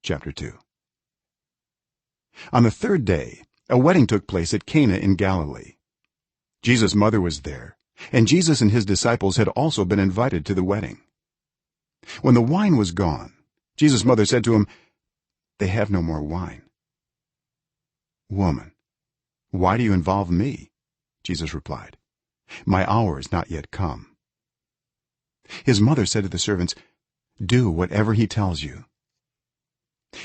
chapter 2. On the third day a wedding took place at Cana in Galilee. Jesus' mother was there, and Jesus and his disciples had also been invited to the wedding. When the wine was gone, Jesus' mother said to him, "They have no more wine." "Woman, why do you involve me?" Jesus replied. "My hour is not yet come." His mother said to the servants, "Do whatever he tells you."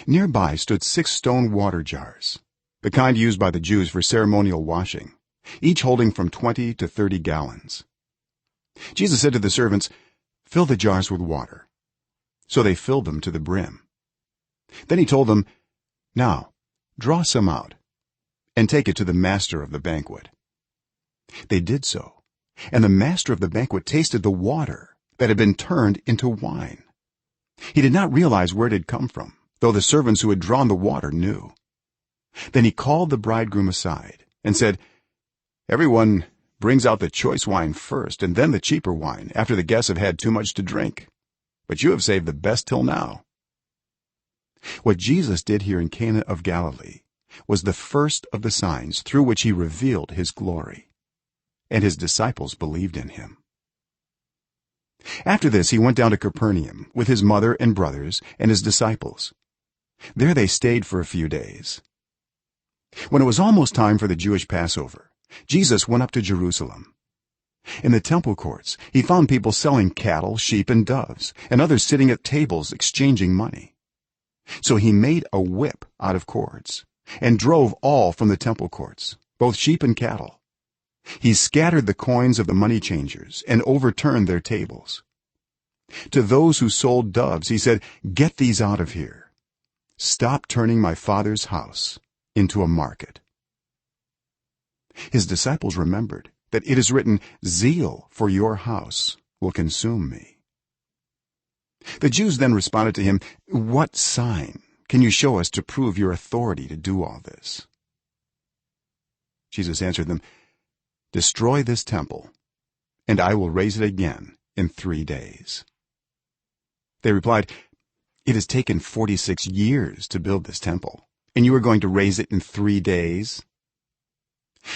Nearby stood 6 stone water jars, the kind used by the Jews for ceremonial washing, each holding from 20 to 30 gallons. Jesus said to the servants, "Fill the jars with water." So they filled them to the brim. Then he told them, "Now draw some out and take it to the master of the banquet." They did so, and the master of the banquet tasted the water that had been turned into wine. He did not realize where it had come from, though the servants who had drawn the water knew. Then he called the bridegroom aside and said, "Everyone brings out the choice wine first and then the cheaper wine after the guests have had too much to drink, but you have saved the best till now." What Jesus did here in Cana of Galilee was the first of the signs through which he revealed his glory, and his disciples believed in him. After this he went down to Capernaum with his mother and brothers and his disciples. There they stayed for a few days. When it was almost time for the Jewish Passover, Jesus went up to Jerusalem. In the temple courts he found people selling cattle, sheep, and doves, and others sitting at tables exchanging money. So he made a whip out of cords and drove all from the temple courts, both sheep and cattle. He scattered the coins of the money changers and overturned their tables. To those who sold doves he said, "Get these out of here. Stop turning my Father's house into a market." His disciples remembered that it is written, "Zeal for your house will consume me." The Jews then responded to him, "What sign can you show us to prove your authority to do all this?" Jesus answered them, "Destroy this temple, and I will raise it again in 3 days." They replied, "It has taken 46 years to build this temple, and you are going to raise it in 3 days?"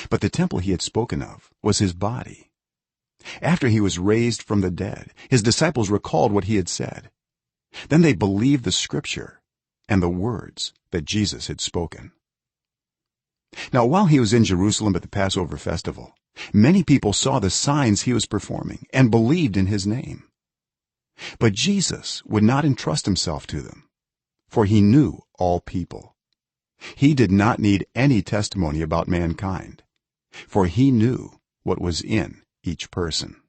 But the temple he had spoken of was his body. After he was raised from the dead, his disciples recalled what he had said. Then they believed the scripture and the words that Jesus had spoken. Now while he was in Jerusalem at the Passover festival, many people saw the signs he was performing and believed in his name. But Jesus would not entrust himself to them, for he knew all people. He did not need any testimony about mankind, for he knew what was in each person.